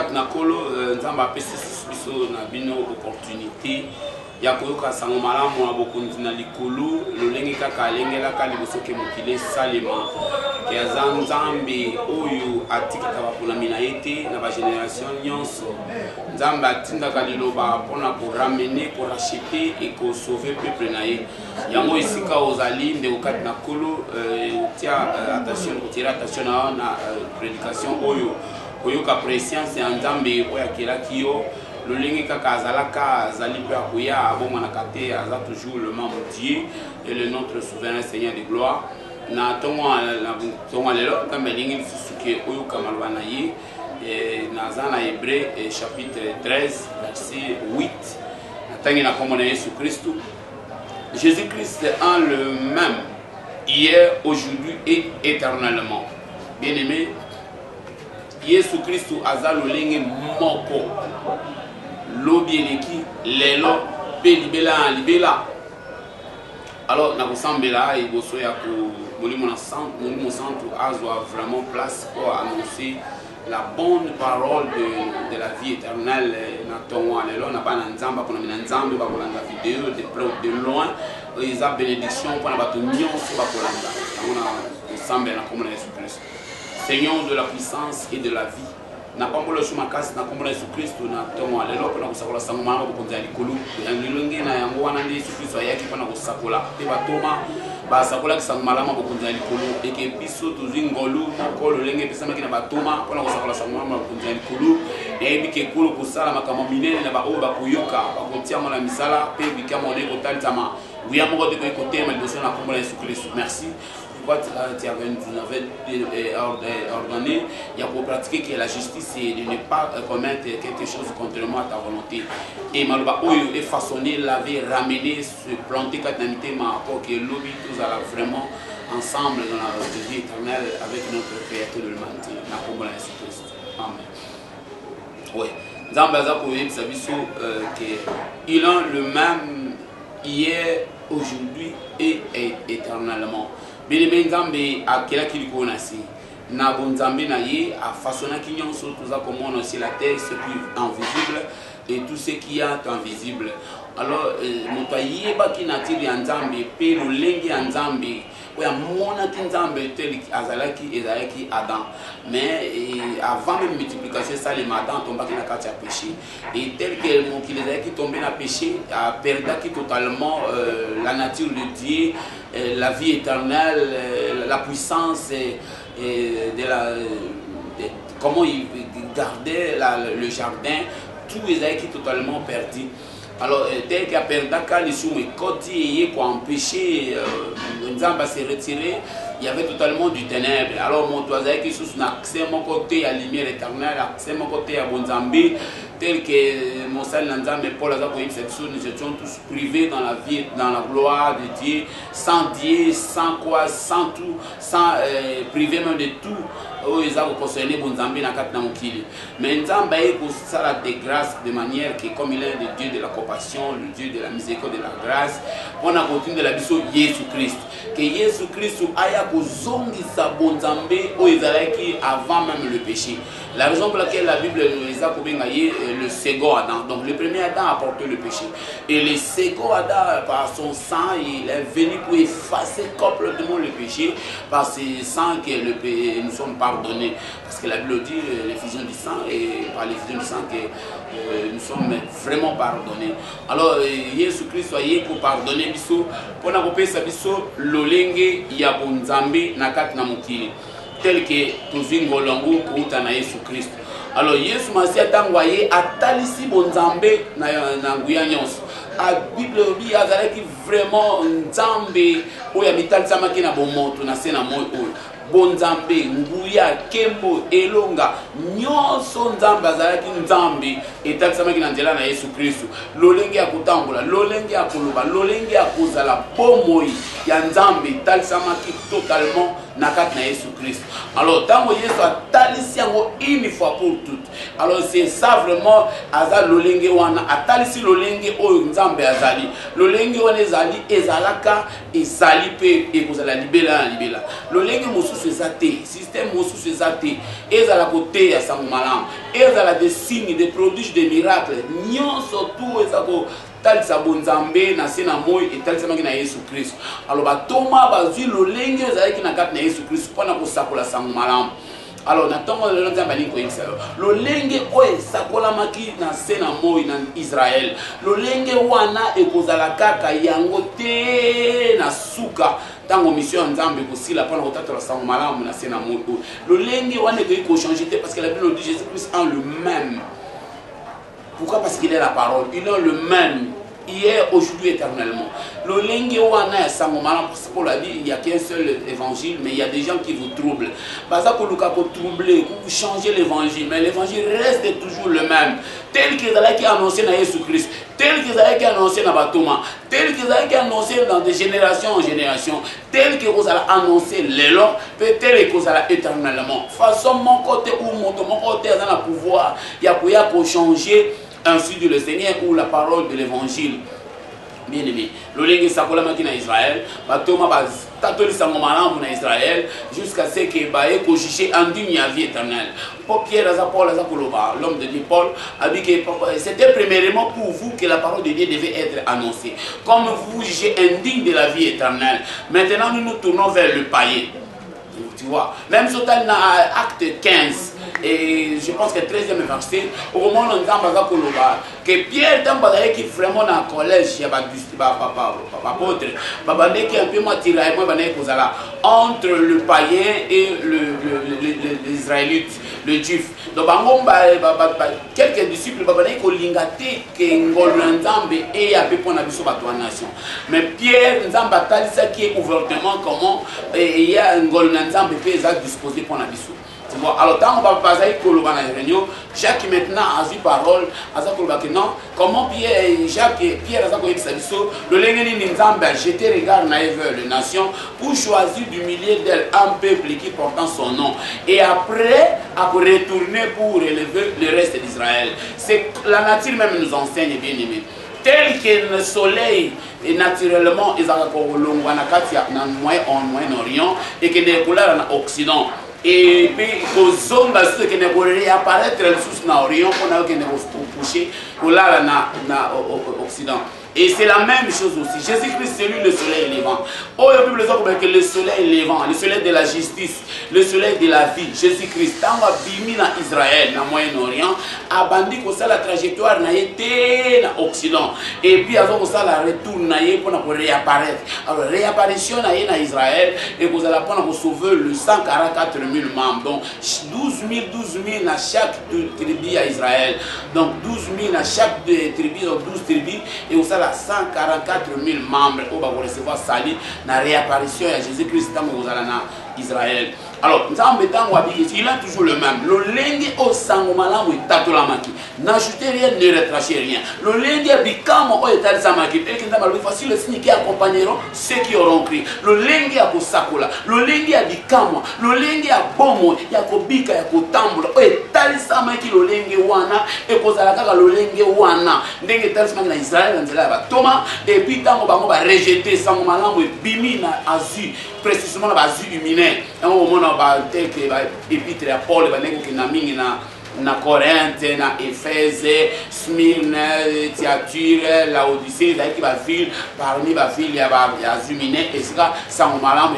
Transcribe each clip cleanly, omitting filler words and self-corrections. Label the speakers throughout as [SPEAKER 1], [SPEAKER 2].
[SPEAKER 1] kati na kolo nzamba apesi biso na bino opportunité ya koyoka sango malamu na bokonzi na likolo lolenge kaka alengelaka liboso ke mokili esalema ke aza nzambe oyo atikaka baponami na ye te na bagénération nyonso. Nzambe atindaka liloba mpona koramene korachete e kosauve peuple na ye. Yango esika ozali ndeko kati na kolo kotirer attention na prédication oyo koyoka préscience ya nzambe oyo akelaki yo lolenge kaka azalaka azali pe akoya abomanaka te aza toujours le membre Dieu et le notre souverain Seigneur de gloire. Na tongo lelo nzambe alingi lisusu ke oyoka maloba na ye naza na Hébreu chapitre 13 verset 8 natangi na kombo na Yesu Christ. Jésus-Christ est un le même hier, aujourd'hui et éternellement. Bien-aimé, Yesu Christ aza lolenge moko lobi eleki lelo pe libela. Alors na kosambela eboso ya ko molimo na centre azwa vraiment place pour annoncer la bonne parole de la vie éternelle. Na tongo lelo na bana nzamba pona mina nzambe ba kolanda vidéo de près de loin eza bénédiction pona bato nyonso ba kolanda ngona kosambela comme Yesu Christ, Seigneur de la puissance et de la vie. Na pambolo suma kasi na kombo na Yesu Kristo na tongo lelo pona kosakola sango mama bokonza likolo lolenge na yango wana ndi Yesu Kristo ayaki pona kosakola te batoma basakola kisango malama bokonza likolo eke biso tozwi ngolu moko lolenge pesamaki na batoma pona kosakola sango mama bokonza likolo eyebi ke kolo kosala makambo minene na baoyo bakoyoka bakotiamo na misala pe bikamo ne kotalitama wuya moko te koyekotema liboso na kombo na Yesu Kristo. Merci. Tu avais ordonné, il y a pour pratiquer que la justice et de ne pas commettre quelque chose contrairement à ta volonté. Et Malouba Oyo est façonné, l'avait ramené, se planter katanité pour que l'obi tous alla vraiment ensemble dans la vie éternelle avec notre Créateur de l'humanité. Na kombo na Yesu Christ. Amen. Oui. Zambaza Koye Bisabiso qu'il est le même hier, aujourd'hui et éternellement. Bien-aimé Nzambe akela kiliko nasi na bonzambe na ye a façonné ki nyonso tout ça comme on aussi la terre ce qui est invisible et tout ce qui est invisible. Alors moto yeba ki natiri ya Nzambe pe lolenge ya Nzambe oya mona ki Nzambe tel ezalaki Adam, mais avant même multiplication ça les Adam tombaki na kati ya péché et tel que mon qui les a qui tombé na péché a perdu totalement la nature de Dieu, la vie éternelle, la puissance comment il gardait le jardin, tout les a qui totalement perdu. Alors, dès qu'il a perdu les sous mes côtés et qu'on empêché, Nzamba s'est retiré, il y avait totalement du ténèbre. Alors, mon toisé qui sous accès mon côté à la lumière éternelle, accès mon côté à Bonzambi, tel que mon saint Nzamba et Paul Azakoïm, nous étions tous privés dans la vie, dans la gloire de Dieu, sans Dieu, sans quoi, sans tout, sans privé même de tout. Ils ont concerné Bonzambi na kat na mokili. Mais Nzamba est pour ça la dégrâce de manière que comme il est le Dieu de la compassion, le Dieu de la miséricorde, de la grâce, on a continué de la biso Jésus Christ. Que Jésus Christ aya kozongi sa Bonzambi o ezalaki avant même le péché. La raison pour laquelle la Bible les a kobengaye le second Adam. Donc le premier Adam a porté le péché. Et le second Adam par son sang il est venu pour effacer complètement le péché par ce sang que nous sommes pardonnés. Parce que la Bible dit l'effusion du sang et par l'effusion du sang que nous sommes vraiment pardonnés. Alors Jésus Christ soyez pour pardonner biso pour na kopesa biso lolenge ya Bonzambe na kati na mokili. Tel que Tozingo Longo Kouta na Yesu Christ. Alors Yesu Masia Tangwaye a talisi Bonzambe na nguya nyonso. A Bible bi azalaki vraiment Nzambe oya mitali samaki na bomoto na sena moyo oyo. Bonzambe nguya kembo elonga nyonso Nzambe azalaki Nzambe etali samaki na nzela na Yesu Kristo. Lolenge ya kutambola, lolenge ya koloba, lolenge ya kozala bomoi ya Nzambe etali samaki totalement na kati na Yesu Christ. Alors tango Yesu a talisi yango une fois pour toutes. Alors c'est ça vraiment aza lolenge wana atalisi lolenge oyo Nzambe azali. Lolenge wana ezali ezalaka ezali pe ekozala libela na libela. Lolenge musu mosusu ezate, système mosusu ezate, ezala côté à sango malamu, ezala des signes, des prodiges, des miracles, nyonso tout ezako talisa bonzambe na se na moi etalisa maki na Yesu Christ. Alors batoma bazwi lolenge ezalaki na kati na Yesu Christ mpona kosakola sango malamu. Alors natongo lelo nzambe ali koyebisa lolenge oyo esakolamaki na se na moi na Israël, lolenge wana ekozala kaka yango te na suka tango mission nzambe kosila mpona kotatola sango malamu na se na moi. Lolenge wana ekoki kochanger te parce que la Bible dit Jésus Christ en le même. Pourquoi? Parce qu'il est la parole. Il est le même. Hier, aujourd'hui, éternellement. Le lingue wana ya sango malamu, pour la vie, il n'y a qu'un seul évangile, mais il y a des gens qui vous troublent. Parce que vous troubler, vous changez l'évangile, mais l'évangile reste toujours le même. Tel qu'ils allaient annoncer dans Jésus Christ, tel qu'ils allaient annoncer dans Batoma, tel qu'ils allaient annoncer dans des générations en génération, tel que vous allez annoncer les lois, peut-être que vous allez éternellement. Façon mon côté ou mon côté dans le pouvoir, il y a pour changer ainsi dit le Seigneur ou la parole de l'évangile. Bien aimé, le lingue sakola makina Israël, batoma baz tatoli sango malamu na Israël jusqu'à ce que bae ko juger indigne à vie éternelle. Pour Pierre Paul Azakoloba, l'homme de Dieu Paul, a dit que c'était premièrement pour vous que la parole de Dieu devait être annoncée. Comme vous jugez indigne de la vie éternelle, maintenant nous nous tournons vers le païen. Tu vois, même sur acte 15 et je pense que 13e verset, au moment où on entend que Pierre qui vraiment dans le collège, il y a apôtre, qui un peu entre le païen et l'israélite, le juif. Donc, quelques disciples qui ont lingaté que Ngolonzambe et a pu prendre la nation. Mais Pierre Nzamba qui est ouvertement comment il y a Ngolonzambe peut disposer pour la mission. Alors, tant qu'on va passer à la réunion, Jacques maintenant a dit parole, non, comment Pierre a dit le Lengeni Nzamba a jeté regard vers les nations pour choisir du milieu d'elle un peuple qui portant son nom. Et après, à retourner pour relever le reste d'Israël. C'est la nature même nous enseigne, bien aimé. Tel que le soleil est naturellement en Moyen-Orient et que les couleurs en Occident. Et puis, aux hommes qui ne vont réapparaître sous l'Orient, on a qui ne vont coucher en Occident. Et c'est la même chose aussi. Jésus-Christ, c'est lui le soleil levant. Oh, la Bible dit que le soleil levant, le soleil de la justice, le soleil de la vie, Jésus-Christ, tant qu'on a bimi dans Israël, dans le Moyen-Orient, a bandit que ça la trajectoire n'a été dans l'Occident. Et puis, avant que ça la retourne pour réapparaître. Alors, réapparition n'a été dans Israël, et vous allez prendre pour sauver le 144 000 membres. Donc, 12 000 dans chaque tribu à Israël. Donc, 12 000 dans chaque tribu, donc 12 tribus, et vous allez 144 000 membres qui vont recevoir sali dans la réapparition de Jésus-Christ dans Israël. Alors, il est toujours le même. Le lingue au sangomalam ou tatolamaki. N'ajoutez rien, ne retrachez rien. Le lingue bikamo au etalsamaki. Et qu'il n'a voici le signe qui accompagneront ceux qui auront crié. Le lingue a kosakola. Le lingue a bikamo. Le lingue a bomo. Il y a kobika, il y a kotambola. O etalisamaki le lingue wana. Et kozalaka le lingue wana. Ndenge etalisamaki na Israël, nzela ba Thomas. Et puis tango bango ba rejeter sangomalam ou bimi na azu. Précisément na azu humain. Au moment tel que l'épître à Paul, na Corinthe, na Éphèse, Smyrne, Thyatire, Laodicée, qui va ville, parmi les villes, il y a Zuminé, et ça, Sangomalam,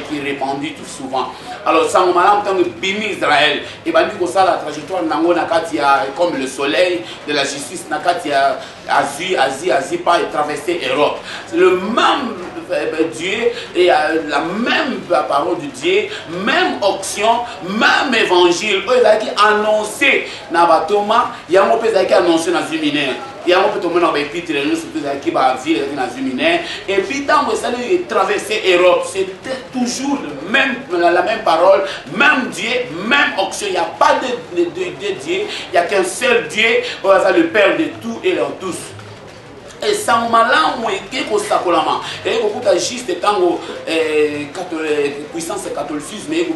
[SPEAKER 1] qui est répandu tout souvent. Alors, Sangomalam, tant que Bimi Israël, et bien, du coup, ça, la trajectoire, comme le soleil de la justice, Asie, pas traverser l'Europe. C'est le même Dieu, et la même parole de Dieu, même option, même évangile, qui annoncé dans Batoma, il y a un peu qui annoncé dans Zuminaire. Il y a un peu de épître, qui va vivre dans Zuminaire. Et puis, tant que ça a traversé l'Europe, c'était toujours la même parole, même Dieu, même option. Il n'y a pas de Dieu, il n'y a qu'un seul Dieu, le Père de tout et en tous. Et sans malin, qui est sakolama. Et beaucoup de juste tango puissance catholicisme, mais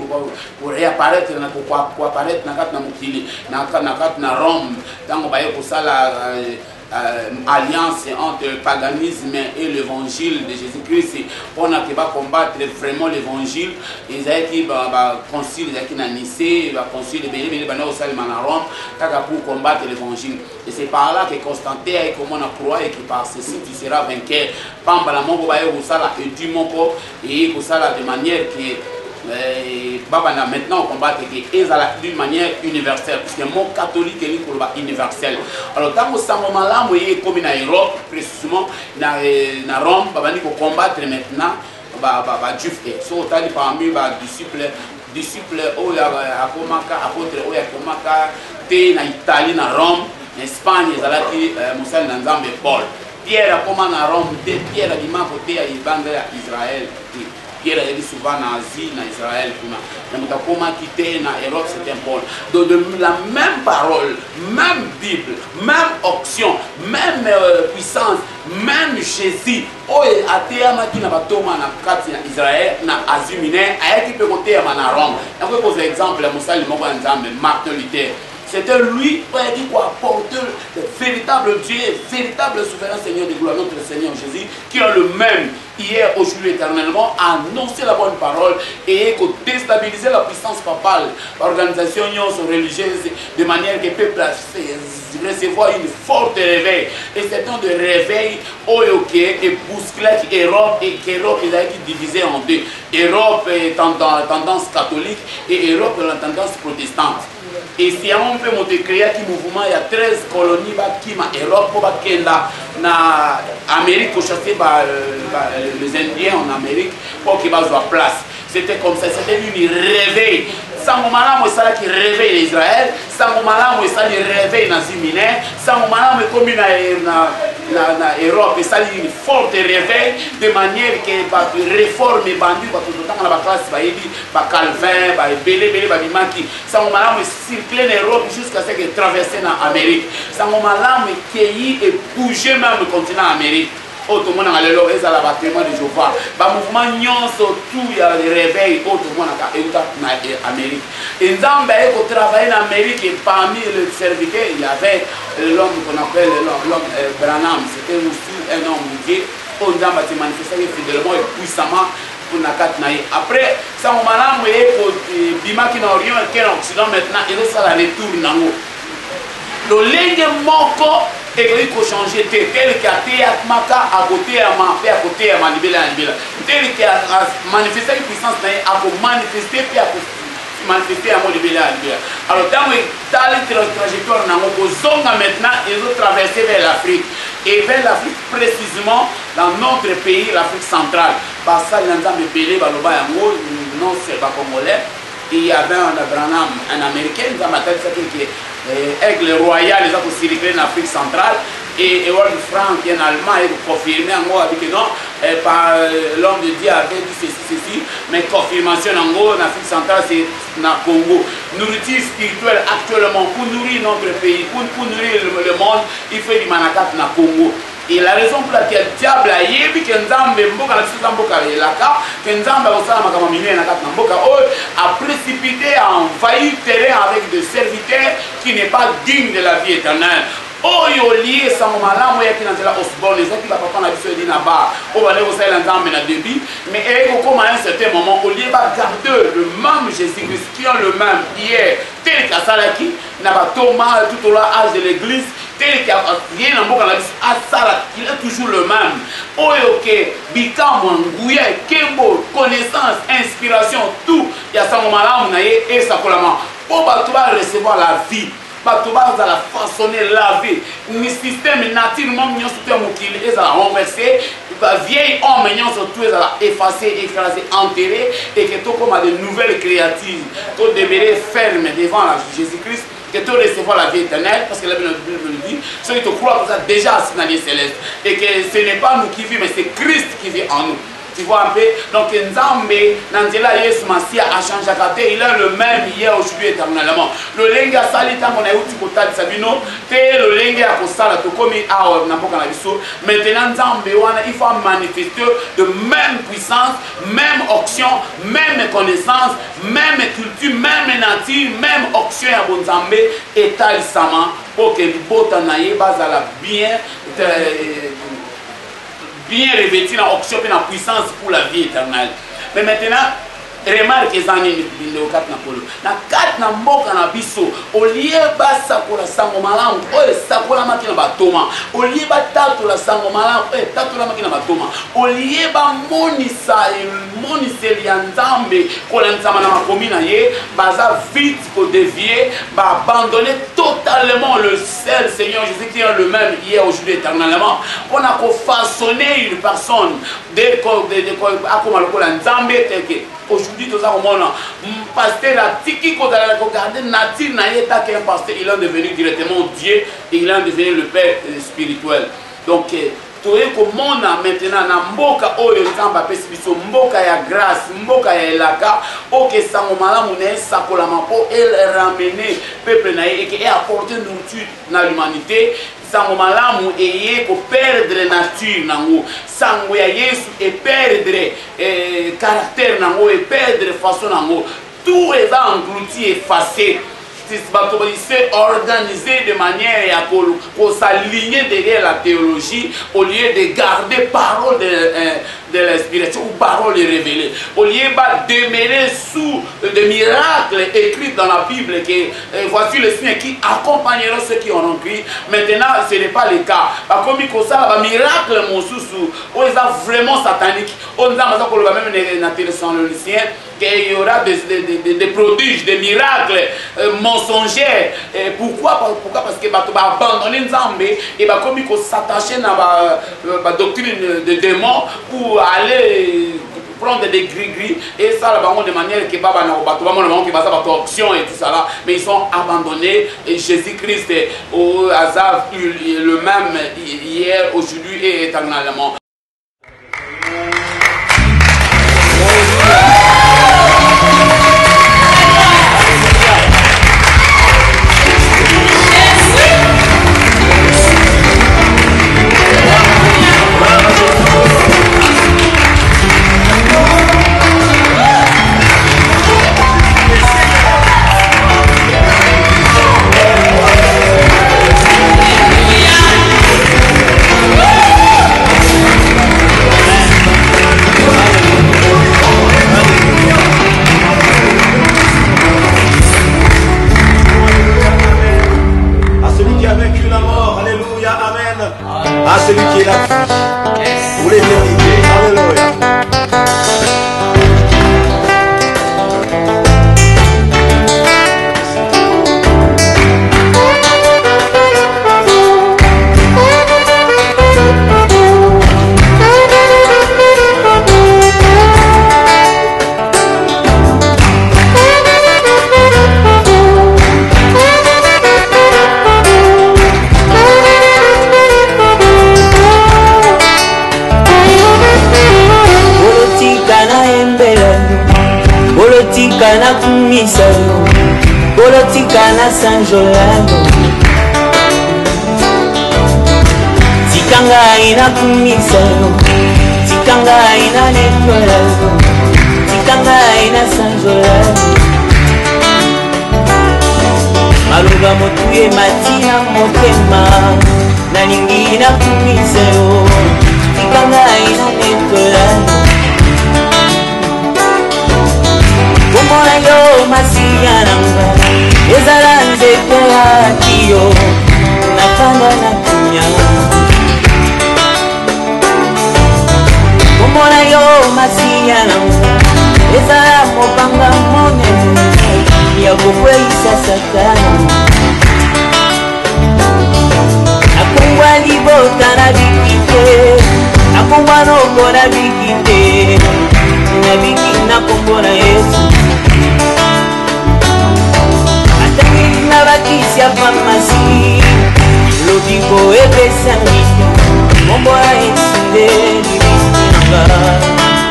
[SPEAKER 1] pour réapparaître, pour apparaître dans Rome, tango baye pour ça alliance entre le paganisme et l'évangile de Jésus-Christ. On a combattre vraiment l'évangile. Ils ont concile na Nicée, concile de Rome, pour combattre l'évangile. Et c'est par là que Constantin a commencé à croire et que par ceci tu seras vainqueur. Et de manière que maintenant on combat d'une manière universelle, puisque le mot catholique est universel. Alors, tant que ça est comme en Europe, précisément dans Rome, on combattre maintenant Juif. So, parmi les disciples, apôtres, en Italie, en Rome, en Espagne, Moussa Nanzambe Paul. Pierre a commencé à Rome, Pierre a dit côté à Israël. Pierre a dit souvent en Asie, en Israël. Comment quitter en Europe, c'était Paul. Donc la même parole, même Bible, même option, même puissance, même Jésus. Oh, à Théama qui n'a pas Thomas en Israël, en Asie mineure, à qui peut côté à Rome. On peut poser l'exemple, Moussa Martin Luther. C'était lui qui quoi porteur le véritable Dieu, véritable souverain Seigneur de gloire, notre Seigneur Jésus, qui est le même hier, aujourd'hui, éternellement, a annoncé la bonne parole et qui déstabiliser la puissance papale, l'organisation religieuse, de manière que le peuple recevoir une forte réveil. Et c'est un de réveil et bousculer Europe et qu'Europe est divisée en deux. Europe est tendance catholique et Europe est la tendance protestante. Et si on peut créer un mouvement, il y a 13 colonies qui sont en Europe, en Amérique, pour chasser les Indiens en Amérique, pour qu'ils aient place. C'était comme ça, c'était une réveil. Sangomala Moussala qui réveille Israël, Sangomala Moussala qui réveille les Asie mineure, Sangomala comme en Europe, et ça une forte réveil de manière que les réformes et bandits, dans la classe, Calvin, Belé, Sangomala circuler en Europe jusqu'à ce qu'il traverse en Amérique. Sangomala cueilli et bouger même le continent Amérique. Tout le monde a le témoin de Jéhovah. Le mouvement tout il y a le réveil, tout le monde a Amérique. Et dans le travail en Amérique, et parmi les serviteurs, il y avait l'homme qu'on appelle l'homme Branham. C'était aussi un homme qui a manifesté fidèlement et puissamment pour la Katnaï. Après, ça on m'a dit que Bima qui n'a rien et l'Occident maintenant, il est à la retour. Le ligne moko et il faut changer tel qui a été à côté à ma paix à côté à ma libération tel qui a manifesté une puissance à manifester puis à manifester à mon libération. Alors dans le trajectoire maintenant ils ont traversé vers l'Afrique et vers l'Afrique précisément dans notre pays l'Afrique centrale parce que nous avons belé non c'est pas congolais. Il y avait un Branham, un Américain, nous avons qui Aigle Royal, les autres circulés en Afrique centrale, et Ewald Frank, qui est un Allemand, il a confirmé en gros que non, l'homme de Dieu avait dit ceci, mais confirmation en gros, en Afrique centrale, c'est dans le Congo. Nourriture spirituelle actuellement, pour nourrir notre pays, pour nourrir le monde, il fait du manakat dans le Congo. Et la raison pour laquelle le diable a dit que a précipité, a envahi le terrain avec des serviteurs qui n'est pas digne de la vie éternelle. Oh, il y a lié sans malamu ya kina zela osbon les autres qui va pas na biso di na ba o ba le ko sala nzambe na débit mais comme à un certain moment au lieu ba garder le même Jésus-Christ qui est le même hier tel qu'à Salaki na ba Thomas tout au long âge de l'église tel qu'à rien en boka la biso à Sala il est toujours le même. Oh OK bikamo nguya kembo connaissance inspiration tout ya sans malamu na ye et ça kolama pour ba tu vas recevoir la vie. Tu vas façonner la vie. Le système naturellement mignon sur mon qu'il est renversé. Vieil homme mignon sur tout est effacé, écrasé, enterré et que tout comme de nouvelles créatures. Tu demeurer ferme devant Jésus-Christ. Que tu recevoir la vie éternelle parce que la Bible le dit. Ceux qui te croient déjà assis dans les célestes et que ce n'est pas nous qui vivons mais c'est Christ qui vit en nous. Tu vois un peu? Donc Nzambe, Nandela Yesu Masia a changé à côté. Il est le même hier, aujourd'hui, éternellement. Le lenga sali tango na uti kotali sabino. Te le lenga kosala to komi awa na mboka na biso. Maintenant Nzambe wana il faut manifester de même puissance, même onction, même connaissance, même culture, même nature, même onction ya bonzambe etalisama pour que bota na ye bazala bien revêti dans l'onction et dans la puissance pour la vie éternelle. Mais maintenant, remarque les années de 4 Napolo. Na 4 na mboka na biso, au lieu basa ko la sango malamu, oye sakola makina batoma. Au lieu batatu la sango malamu, oye tatu la makina batoma. Au lieu ba monisa ya Nzambe ko la Nzama na makomina ye, baza vite ko dévier, ba abandonner totalement le seul Seigneur Jésus qui est le même hier, aujourd'hui, éternellement. On a façonné une personne de Nzambe teke. Aujourd'hui, tout ça, on pasteur a tiki qu'on a regardé nature n'a pas qu'un pasteur, il est devenu directement Dieu et il est devenu le Père spirituel. Donc, tout est comme on a maintenant na mboka oyo Nzamba pesi biso mboka ya grâce, mboka ya elaka, ok sango malamu na sakola mapo elle ramener peuple na et apporter nourriture na l'humanité. Sango malamu eye ko perdre nature nango sango ya Yesu et perdre caractère nango et perdre façon nango tout est englouti effacé. C'est organisé de manière à s'aligner derrière la théologie au lieu de garder parole de l'inspiration ou parole révélée. Au lieu de demeurer sous des miracles écrits dans la Bible que voici le signe qui accompagnera ceux qui en ont cru. Maintenant, ce n'est pas le cas. Comme il y a un miracle, on est vraiment satanique. On a même dans le qu'il y aura des prodiges, des miracles mensongers. Pourquoi? Parce que va abandonner Nzambe et va comme il faut s'attacher à la doctrine des démons pour aller prendre des gris-gris et ça de manière que baba na bato qui va ça option et tout ça là, mais ils sont abandonnés et Jésus-Christ au hasard le même hier, aujourd'hui et éternellement.
[SPEAKER 2] À celui qui est la vie pour l'éternité. Alléluia.
[SPEAKER 3] Kana kumisano, politika na sanjolano. Tikanga ina kumisano, tikanga ina nekolano, tikanga ina sanjolano. Maluba motuye matina motema, na lingi ina kumisano, tikanga ina nekolano. Komona yo masiyananga ezala nzete ya kiyo nakanda na kunya. Komona yo masiyananga ezala mopanga monene ya kokweyisa satana. Nakongwa libota na bikite, nakongwa noko na bikite, na biki nakombo na Yesu. Atangi na bakisi ya famasi, lobiko epesa ngita, kombo ya Yesu nde libisi nanga.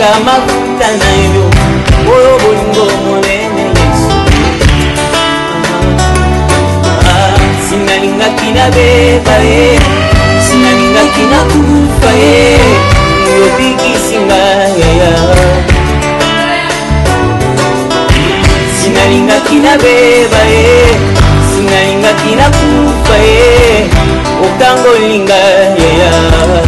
[SPEAKER 3] Nalinga mafuta na yo oyo bolingo monene Yesu. Sinalingaki nabeba ye, sinalingaki nakufa ye, yobikisi ngai yaya. Sinalingaki nabeba ye, sinalingaki nakufa ye, okangolinga yaya.